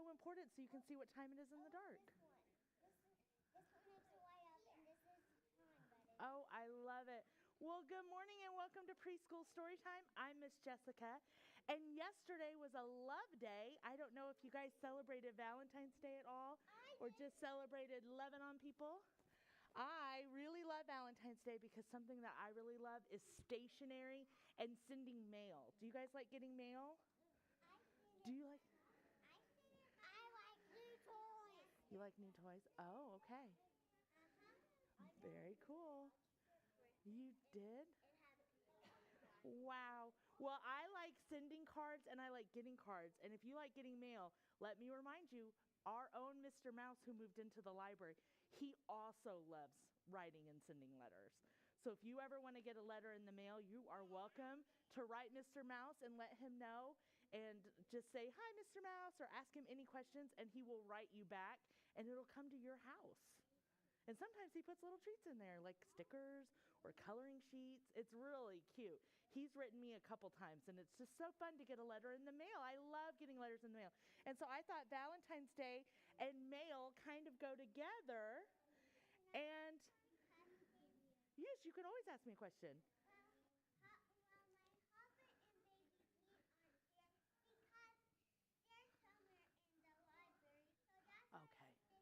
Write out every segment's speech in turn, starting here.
so important so you can see what time it is in the dark. This one makes a light up, and this is time, but it's Oh, I love it. Well, good morning and welcome to Preschool Storytime. I'm Miss Jessica, and yesterday was a love day. I don't know if you guys celebrated Valentine's Day at all or just celebrated loving on people. I really love Valentine's Day because something that I really love is stationery and sending mail. Do you guys like getting mail? Do you like? I like new toys. You like new toys? Oh, okay. Very cool. You did? Wow. Well, I like sending cards and I like getting cards. And if you like getting mail, let me remind you, our own Mr. Mouse who moved into the library, he also loves writing and sending letters. So if you ever want to get a letter in the mail, you are welcome to write Mr. Mouse and let him know and just say, "Hi, Mr. Mouse," or ask him any questions and he will write you back and it'll come to your house. And sometimes he puts little treats in there, like stickers or coloring sheets. It's really cute. He's written me a couple times, and it's just so fun to get a letter in the mail. I love getting letters in the mail. And so I thought Valentine's Day and mail kind of go together. And yes, you can always ask me a question. My husband and baby Pete aren't here because they're somewhere in the library, so that's why Okay. it's us and my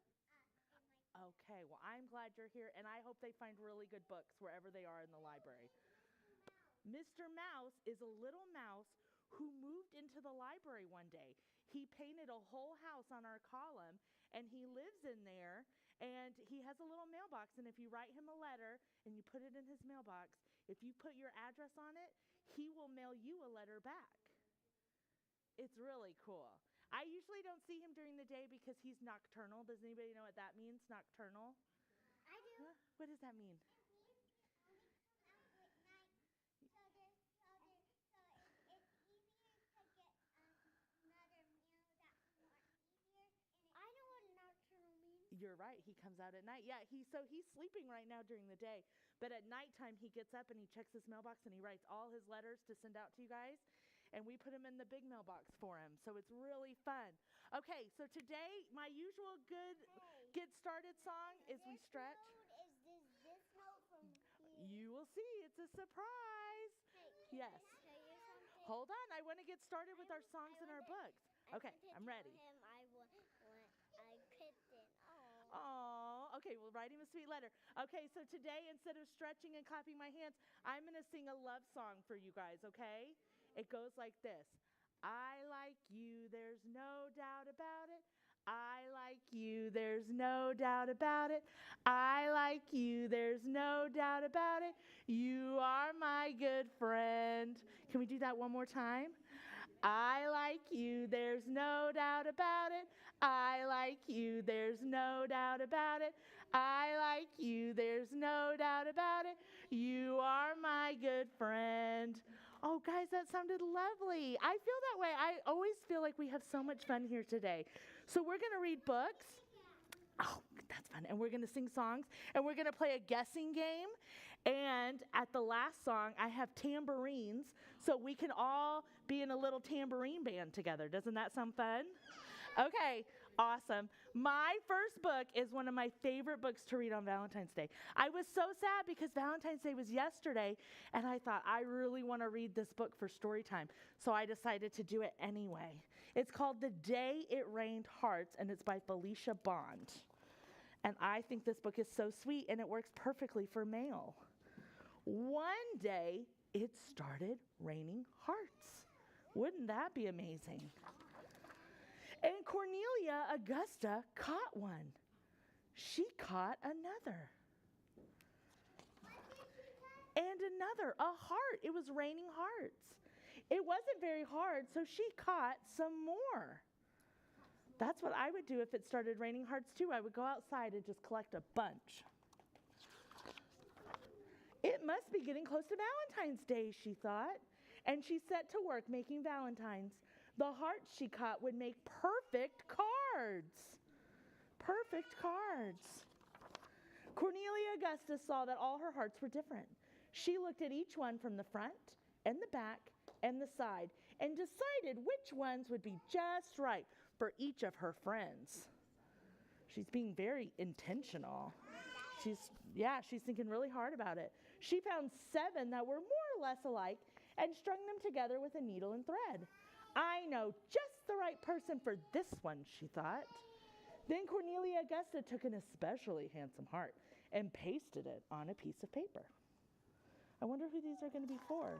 Okay, well, I'm glad you're here, and I hope they find really good books wherever they are in the library. Mr. Mouse is a little mouse who moved into the library one day. He painted a whole house on our column, and he lives in there, and he has a little mailbox, and if you write him a letter and you put it in his mailbox, if you put your address on it, he will mail you a letter back. It's really cool. I usually don't see him during the day because he's nocturnal. Does anybody know what that means, nocturnal? I do. Huh? What does that mean? It means he only comes out at night, so it's easier to get another meal that's more easier. And I know what nocturnal means. You're right. He comes out at night. Yeah, he's sleeping right now during the day, but at nighttime he gets up and he checks his mailbox and he writes all his letters to send out to you guys, and we put him in the big mailbox for him. So it's really fun. Okay, so today my usual good get started song is we stretch. Is this note from here? You will see. It's a surprise. Hey, can Yes. I tell you something? Hold on. I want to get started with our songs and our books. Okay, I'm ready. Him I kissed him. Oh. Oh, okay, we'll write him a sweet letter. Okay, so today, instead of stretching and clapping my hands, I'm going to sing a love song for you guys, okay? It goes like this. I like you, there's no doubt about it. I like you, there's no doubt about it. I like you, there's no doubt about it. You are my good friend. Can we do that one more time? I like you, there's no doubt about it. I like you, there's no doubt about it. I like you, there's no doubt about it. You are my good friend. Oh, guys, that sounded lovely. I feel that way. I always feel like we have so much fun here today. So we're going to read books. Oh, that's fun. And we're going to sing songs. And we're going to play a guessing game. And at the last song, I have tambourines. So we can all be in a little tambourine band together. Doesn't that sound fun? Okay, awesome. My first book is one of my favorite books to read on Valentine's Day. I was so sad because Valentine's Day was yesterday, and I thought, I really want to read this book for story time. So I decided to do it anyway. It's called The Day It Rained Hearts, and it's by Felicia Bond. And I think this book is so sweet, and it works perfectly for mail. One day, it started raining hearts. Wouldn't that be amazing? And Cornelia Augusta caught one. She caught another. And another, a heart. It was raining hearts. It wasn't very hard, so she caught some more. That's what I would do if it started raining hearts too. I would go outside and just collect a bunch. It must be getting close to Valentine's Day, she thought. And she set to work making valentines. The hearts she caught would make perfect cards. Perfect cards. Cornelia Augusta saw that all her hearts were different. She looked at each one from the front and the back and the side and decided which ones would be just right for each of her friends. She's being very intentional. She's thinking really hard about it. She found 7 that were more or less alike and strung them together with a needle and thread. I know just the right person for this one, she thought. Then Cornelia Augusta took an especially handsome heart and pasted it on a piece of paper. I wonder who these are going to be for.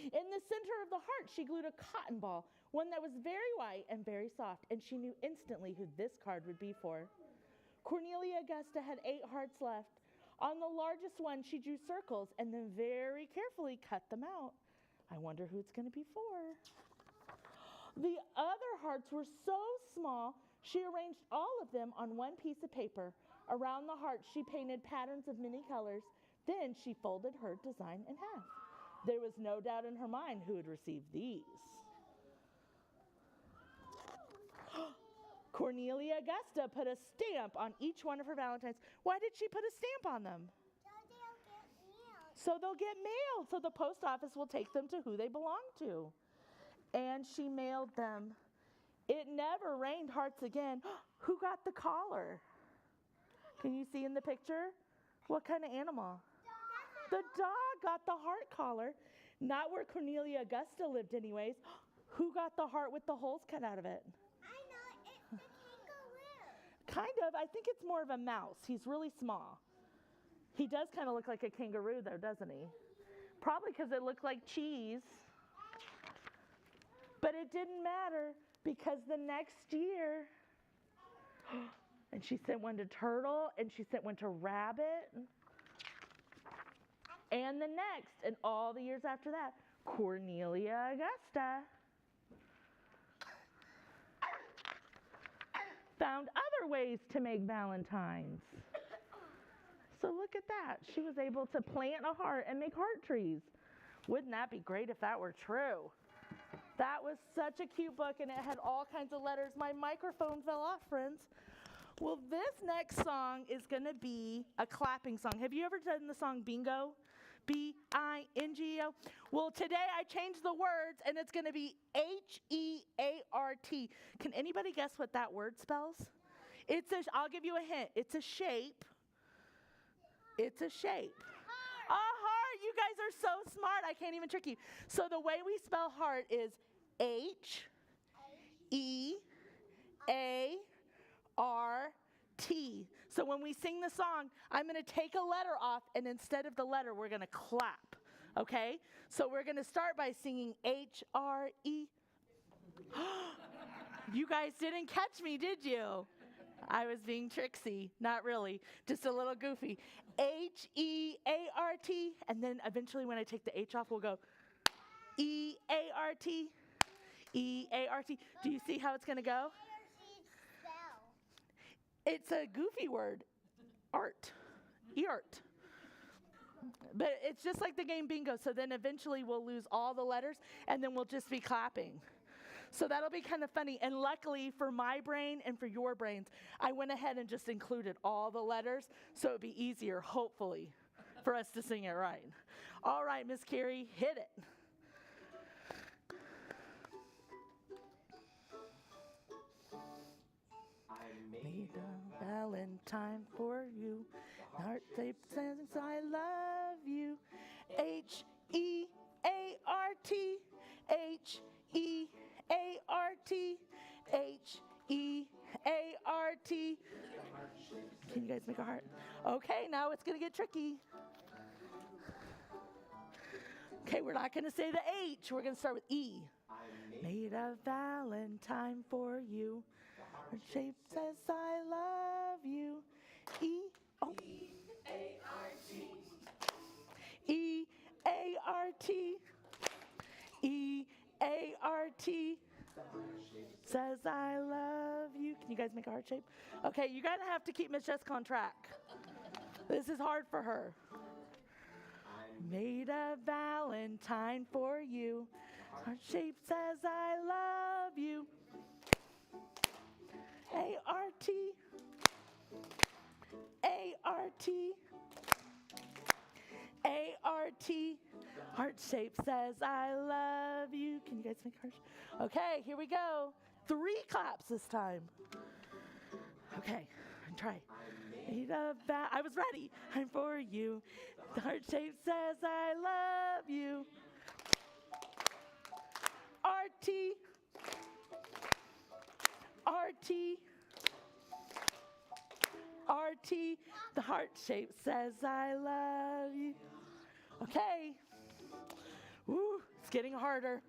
In the center of the heart, she glued a cotton ball, one that was very white and very soft, and she knew instantly who this card would be for. Cornelia Augusta had 8 hearts left. On the largest one, she drew circles and then very carefully cut them out. I wonder who it's going to be for. The other hearts were so small, she arranged all of them on one piece of paper. Around the heart, she painted patterns of many colors. Then she folded her design in half. There was no doubt in her mind who would receive these. Cornelia Augusta put a stamp on each one of her Valentines. Why did she put a stamp on them? So they'll get mailed. So the post office will take them to who they belong to. And she mailed them. It never rained hearts again. Who got the collar? Can you see in the picture? What kind of animal? The dog got the heart collar. Not where Cornelia Augusta lived anyways. Who got the heart with the holes cut out of it? I know, it's the kangaroo. Kind of. I think it's more of a mouse. He's really small. He does kind of look like a kangaroo though, doesn't he? Probably because it looked like cheese. But it didn't matter because the next year, and she sent one to Turtle, and she sent one to Rabbit, and the next, and all the years after that, Cornelia Augusta found other ways to make Valentines. So look at that. She was able to plant a heart and make heart trees. Wouldn't that be great if that were true? That was such a cute book, and it had all kinds of letters. My microphone fell off, friends. Well, this next song is going to be a clapping song. Have you ever done the song Bingo? B-I-N-G-O? Well, today I changed the words, and it's going to be H-E-A-R-T. Can anybody guess what that word spells? I'll give you a hint. It's a shape. It's a shape. A heart. You guys are so smart. I can't even trick you. So the way we spell heart is H-E-A-R-T. So when we sing the song, I'm going to take a letter off, and instead of the letter, we're going to clap. Okay? So we're going to start by singing H-R-E. You guys didn't catch me, did you? I was being tricksy. Not really. Just a little goofy. H-E-A-R-T. And then eventually when I take the H off, we'll go E-A-R-T. E-A-R-T. Do you see how it's going to go? It's a goofy word. Art. E-art. But it's just like the game Bingo. So then eventually we'll lose all the letters, and then we'll just be clapping. So that'll be kind of funny. And luckily for my brain and for your brains, I went ahead and just included all the letters so it'd be easier, hopefully, for us to sing it right. All right, Miss Carrie, hit it. I Made a Valentine for you. Heart shaped says I love you. H-E-A-R-T. H-E-A-R-T. H-E-A-R-T. Can you guys make a heart? Okay, now it's going to get tricky. Okay, we're not going to say the H. We're going to start with E. Made a Valentine for you. Heart shape says I love you. E-A-R-T. E-A-R-T. E-A-R-T. Says I love you. Can you guys make a heart shape? Okay, you're going to have to keep Miss Jessica on track. This is hard for her. Made a Valentine for you. Heart shape says I love you. A-R-T. A-R-T. A-R-T. Heart shape says I love you. Can you guys make heart shape? Okay, here we go. 3 claps this time. Okay, try. I was ready. I'm for you. The heart shape says I love you. RT. RT. RT. The heart shape says I love you. Okay. Woo, it's getting harder.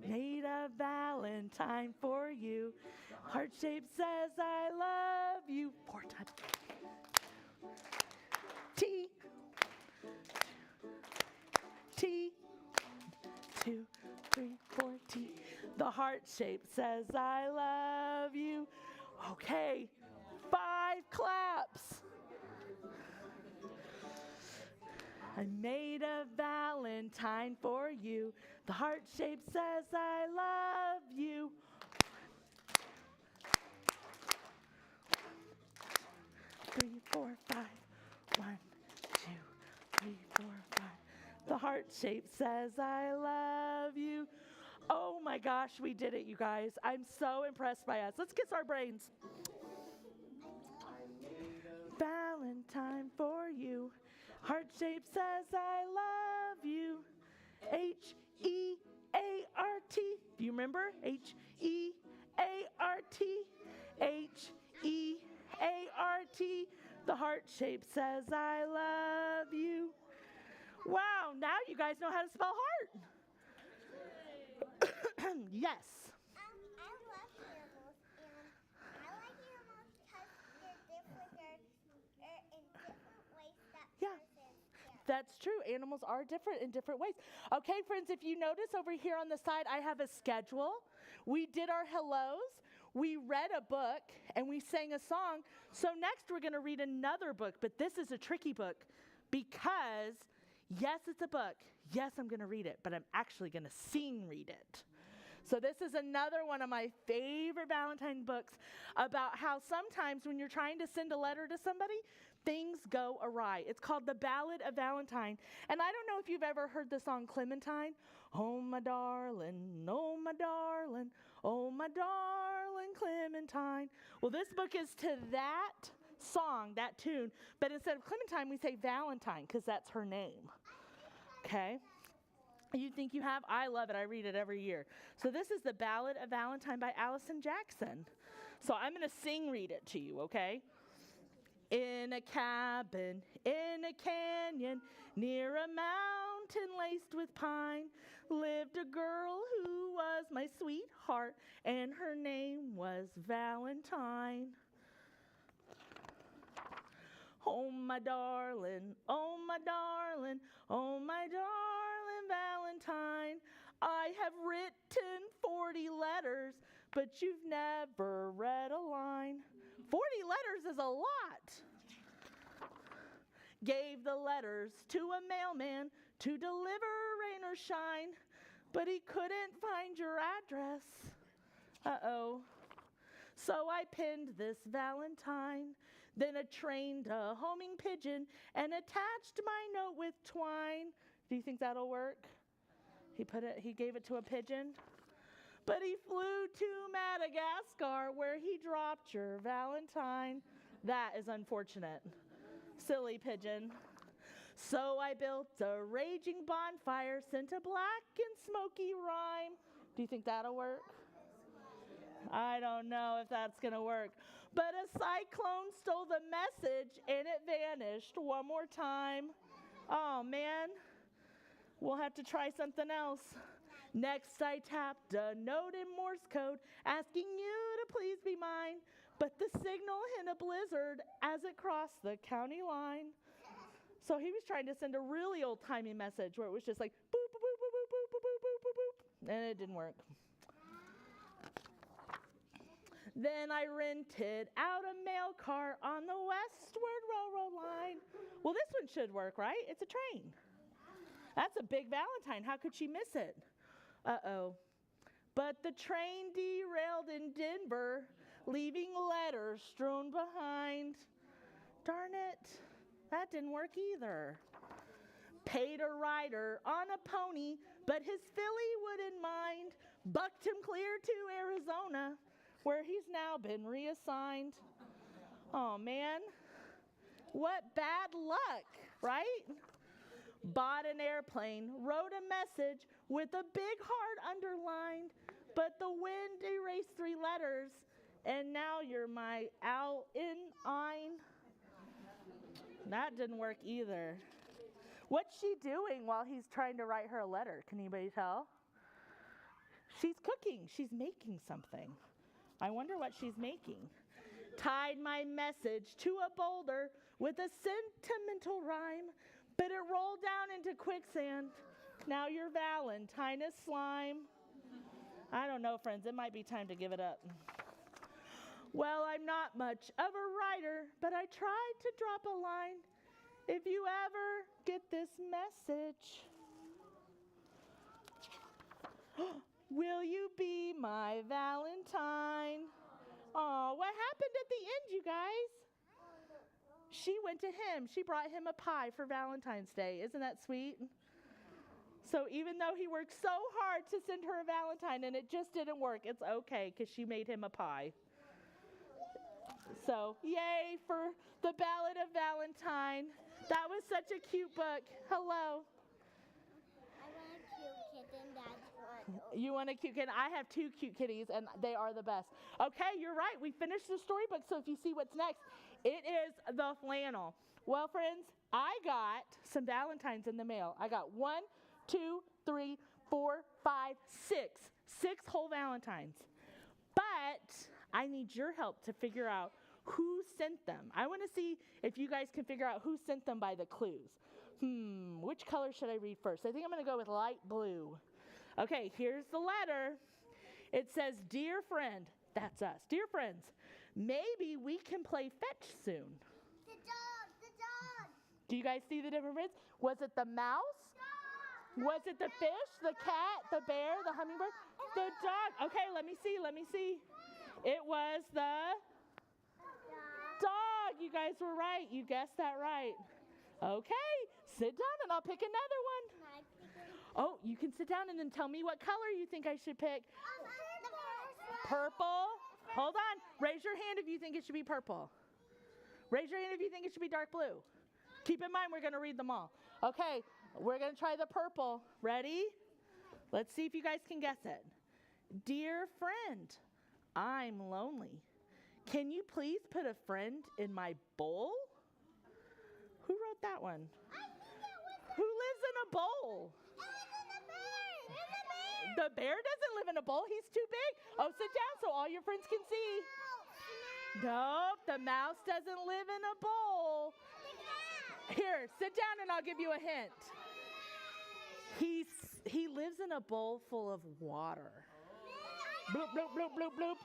Made a Valentine for you. Heart shape says I love you. 4 times. T. T. 2, 3, 4 T. The heart shape says I love you. Okay. 5 claps. I made a Valentine for you. The heart shape says I love you. 3, 4, 5. 1, 2, 3, 4, 5. The heart shape says I love you. Oh my gosh, we did it, you guys. I'm so impressed by us. Let's kiss our brains. Valentine for you. Heart shape says I love you. H-E-A-R-T. Do you remember? H-E-A-R-T. H-E-A-R-T. The heart shape says I love you. Wow, now you guys know how to spell heart. Yes. I love animals, and I like animals because they're different. They're in different ways that Yeah. persons can. That's true. Animals are different in different ways. Okay, friends, if you notice over here on the side, I have a schedule. We did our hellos, we read a book, and we sang a song. So next we're going to read another book, but this is a tricky book because, yes, it's a book. Yes, I'm going to read it, but I'm actually going to read it. So this is another one of my favorite Valentine books about how sometimes when you're trying to send a letter to somebody, things go awry. It's called The Ballad of Valentine. And I don't know if you've ever heard the song Clementine. Oh, my darling, oh, my darling, oh, my darling Clementine. Well, this book is to that song, that tune, but instead of Clementine, we say Valentine because that's her name. Okay? You think you have? I love it. I read it every year. So this is The Ballad of Valentine by Allison Jackson. So I'm going to read it to you, okay? In a cabin, in a canyon, near a mountain laced with pine, lived a girl who was my sweetheart, and her name was Valentine. Oh, my darling, oh, my darling, oh, my darling Valentine, I have written 40 letters, but you've never read a line. 40 letters is a lot. Gave the letters to a mailman to deliver rain or shine, but he couldn't find your address. Uh-oh. So I penned this Valentine, then trained a homing pigeon and attached my note with twine. Do you think that'll work? He gave it to a pigeon. But he flew to Madagascar where he dropped your Valentine. That is unfortunate. Silly pigeon. So I built a raging bonfire, sent a black and smoky rhyme. Do you think that'll work? I don't know if that's going to work. But a cyclone stole the message and it vanished one more time. Oh, man. We'll have to try something else. Next, I tapped a note in Morse code asking you to please be mine. But the signal hit a blizzard as it crossed the county line. So he was trying to send a really old-timey message where it was just like boop, boop, boop, boop, boop, boop, boop, boop, boop, boop. And it didn't work. Then I rented out a mail car on the Westward Railroad line. Well, this one should work, right? It's a train. That's a big Valentine. How could she miss it? Uh-oh. But the train derailed in Denver, leaving letters strewn behind. Darn it. That didn't work either. Paid a rider on a pony, but his filly wouldn't mind. bucked him clear to Arizona, where he's now been reassigned. Oh, man. What bad luck, right? Bought an airplane, wrote a message with a big heart underlined, but the wind erased 3 letters, and now you're my Al in ein. That didn't work either. What's she doing while he's trying to write her a letter? Can anybody tell? She's cooking. She's making something. I wonder what she's making. Tied my message to a boulder with a sentimental rhyme, but it rolled down into quicksand. Now your Valentine is slime. I don't know, friends. It might be time to give it up. Well, I'm not much of a writer, but I tried to drop a line. If you ever get this message, will you be my Valentine? Oh, what happened at the end, you guys? She went to him. She brought him a pie for Valentine's Day. Isn't that sweet? So even though he worked so hard to send her a Valentine and it just didn't work, it's okay because she made him a pie. So, yay for the Ballad of Valentine. That was such a cute book. Hello. I want a cute kitten. That's one. You want a cute kitten? I have 2 cute kitties, and they are the best. Okay, you're right. We finished the storybook, so if you see what's next, it is the flannel. Well, friends, I got some Valentines in the mail. I got 1, 2, 3, 4, 5, 6. 6 whole Valentines. But I need your help to figure out who sent them. I want to see if you guys can figure out who sent them by the clues. Which color should I read first? I think I'm going to go with light blue. Okay, here's the letter. It says, "Dear friend," that's us. "Dear friends, maybe we can play fetch soon." The dog. Do you guys see the different friends? Was it the mouse? Dog. Was it the fish, the cat, the bear, the hummingbird? The dog. Okay, let me see. It was the dog. You guys were right. You guessed that right. Okay, sit down and I'll pick another one. Oh, you can sit down and then tell me what color you think I should pick. Purple. Hold on. Raise your hand if you think it should be purple. Raise your hand if you think it should be dark blue. Keep in mind, we're going to read them all. Okay, we're going to try the purple. Ready? Let's see if you guys can guess it. "Dear friend, I'm lonely. Can you please put a friend in my bowl?" Who wrote that one? Who lives in a bowl? The bear doesn't live in a bowl. He's too big. Oh, sit down so all your friends can see. Nope, the mouse doesn't live in a bowl. Here, sit down and I'll give you a hint. He lives in a bowl full of water. Bloop, bloop, bloop, bloop, bloop.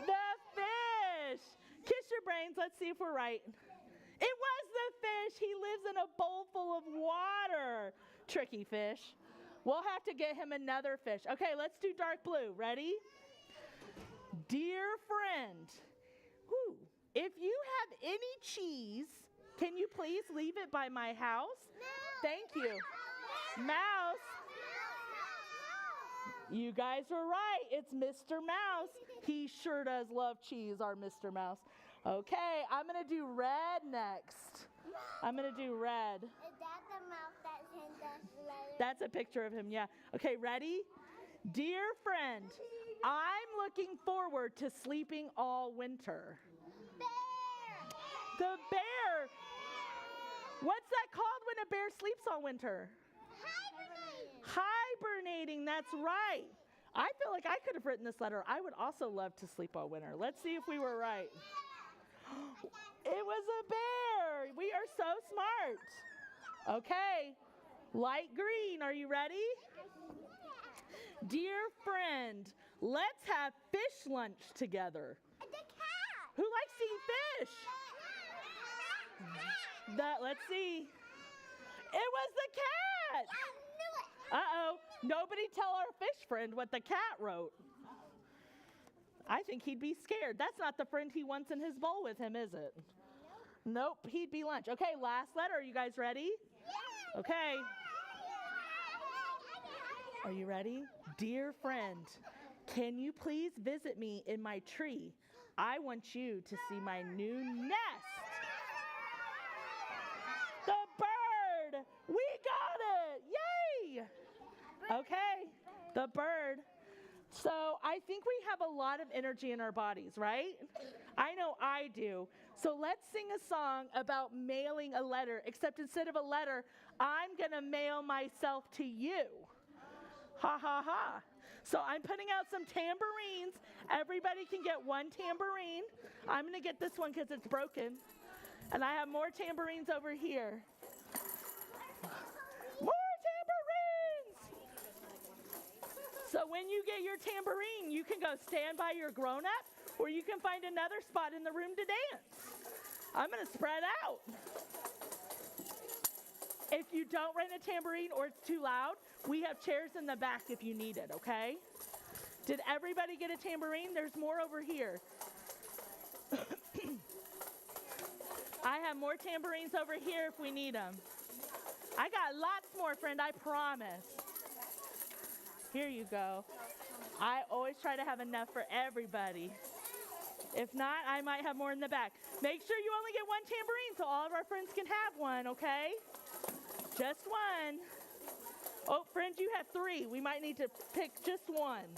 The fish. Kiss your brains. Let's see if we're right. It was the fish. He lives in a bowl full of water. Tricky fish. We'll have to get him another fish. Okay, let's do dark blue. Ready? "Dear friend, if you have any cheese, can you please leave it by my house?" Thank you. Mouse. You guys were right. It's Mr. Mouse. He sure does love cheese, our Mr. Mouse. Okay, I'm going to do red next. I'm going to do red. Is that the mouse that sent us the letter? That's a picture of him, yeah. Okay, ready? "Dear friend, I'm looking forward to sleeping all winter." Bear. The bear. What's that called when a bear sleeps all winter? Hibernating, that's right. I feel like I could have written this letter. I would also love to sleep all winter. Let's see if we were right. It was a bear. We are so smart. Okay, light green. Are you ready? "Dear friend, let's have fish lunch together." The cat. Who likes to eat fish? Let's see. It was the cat. I knew it. Uh-oh. Nobody tell our fish friend what the cat wrote. I think he'd be scared. That's not the friend he wants in his bowl with him, is it? Nope, he'd be lunch. Okay, last letter. Are you guys ready? Okay. Are you ready? "Dear friend, Can you please visit me in my tree? I want you to see my new nest. The bird! We got it! Yay! Okay, the bird. So I think we have a lot of energy in our bodies, right? I know I do. So let's sing a song about mailing a letter, except instead of a letter, I'm going to mail myself to you. Ha ha ha. So I'm putting out some tambourines. Everybody can get one tambourine. I'm going to get this one because it's broken. And I have more tambourines over here. More tambourines! So when you get your tambourine, you can go stand by your grown-up, or you can find another spot in the room to dance. I'm going to spread out. If you don't rent a tambourine or it's too loud, we have chairs in the back if you need it, okay? Did everybody get a tambourine? There's more over here. I have more tambourines over here if we need them. I got lots more, friend, I promise. Here you go. I always try to have enough for everybody. If not, I might have more in the back. Make sure you only get one tambourine so all of our friends can have one, okay? Just one. Oh, friends, you have 3. We might need to pick just one.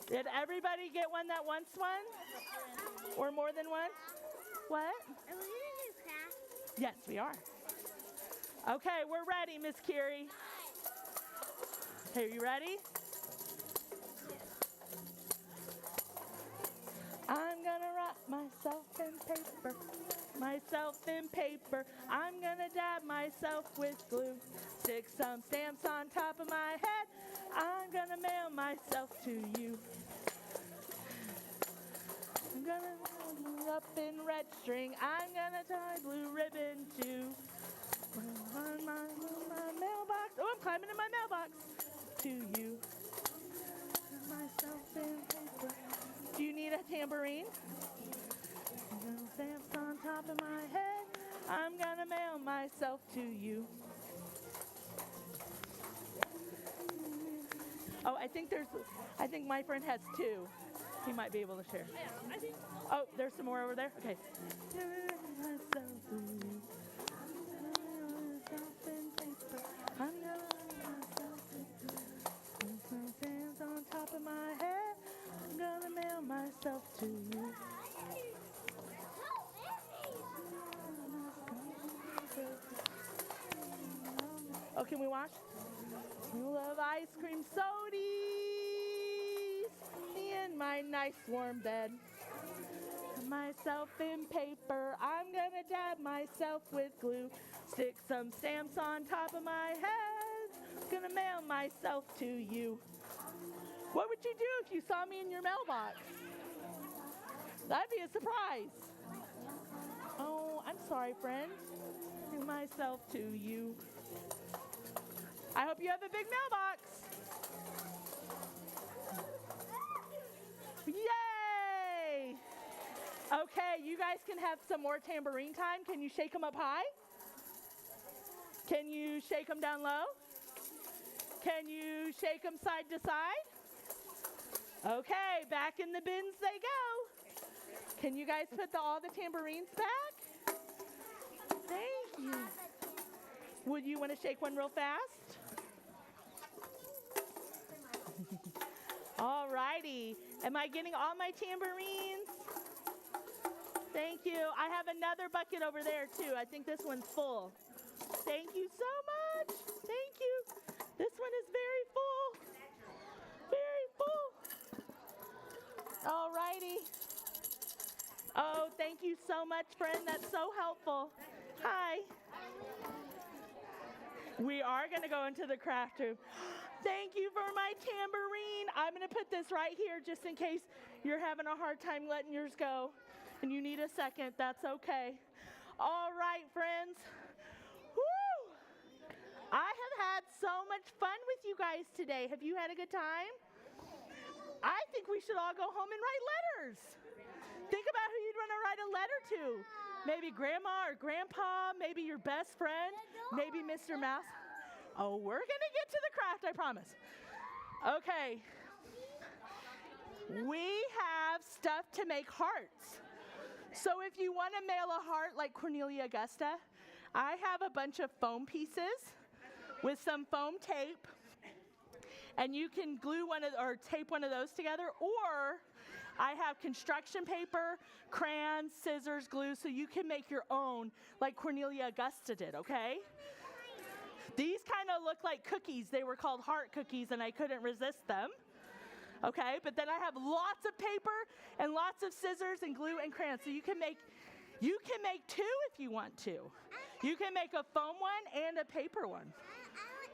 Did everybody get one that wants one? Or more than one? What? Are we going to do crafts? Yes, we are. Okay, we're ready, Miss Curie. Okay, are you ready? I'm gonna wrap myself in paper. I'm gonna dab myself with glue. Stick some stamps on top of my head. I'm gonna mail myself to you. I'm gonna roll up in red string. I'm gonna tie blue ribbon too. On my mailbox. Oh, I'm climbing in my mailbox. To you. Myself in paper. Do you need a tambourine? Little stamps on top of my head. I'm gonna mail myself to you. Oh, I think my friend has 2. He might be able to share. Yeah, I think. Oh, there's some more over there? Okay. I'm gonna some stamps on top of my head. I'm gonna mail myself to you. Oh, can we watch? We love ice cream sodies in my nice warm bed. Myself in paper. I'm gonna dab myself with glue. Stick some stamps on top of my head. Gonna mail myself to you. What would you do if you saw me in your mailbox? That'd be a surprise. Oh, I'm sorry, friend. Mail myself to you. I hope you have a big mailbox. Yay! Okay, you guys can have some more tambourine time. Can you shake them up high? Can you shake them down low? Can you shake them side to side? Okay, back in the bins they go. Can you guys put all the tambourines back? Thank you. Would you want to shake one real fast? All righty. Am I getting all my tambourines? Thank you. I have another bucket over there too. I think this one's full. Thank you so much. Thank you. This one is very full. Very full. All righty. Oh, thank you so much, friend. That's so helpful. Hi. We are going to go into the craft room. Thank you for my tambourine. I'm going to put this right here just in case you're having a hard time letting yours go and you need a second. That's okay. All right, friends. Woo! I have had so much fun with you guys today. Have you had a good time? I think we should all go home and write letters. Think about who you'd want to write a letter to. Maybe grandma or grandpa, maybe your best friend, maybe Mr. Mouse. Oh, we're going to get to the craft, I promise. Okay. We have stuff to make hearts. So if you want to mail a heart like Cornelia Augusta, I have a bunch of foam pieces with some foam tape, and you can glue one of, or tape one of those together, or I have construction paper, crayons, scissors, glue, so you can make your own like Cornelia Augusta did, okay? These kind of look like cookies. They were called heart cookies, and I couldn't resist them. Okay, but then I have lots of paper and lots of scissors and glue and crayons. So you can make two if you want to. You can make a foam one and a paper one.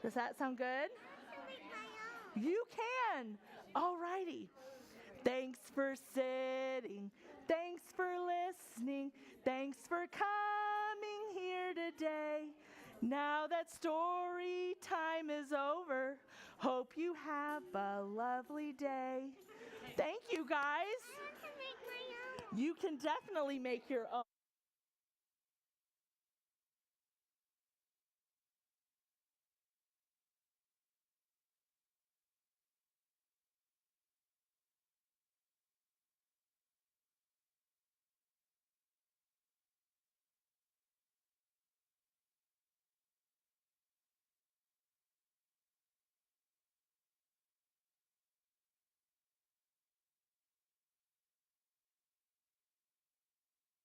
Does that sound good? You can. All righty. Thanks for sitting. Thanks for listening. Thanks for coming here today. Now that story time is over, hope you have a lovely day. Thank you, guys. You can definitely make your own.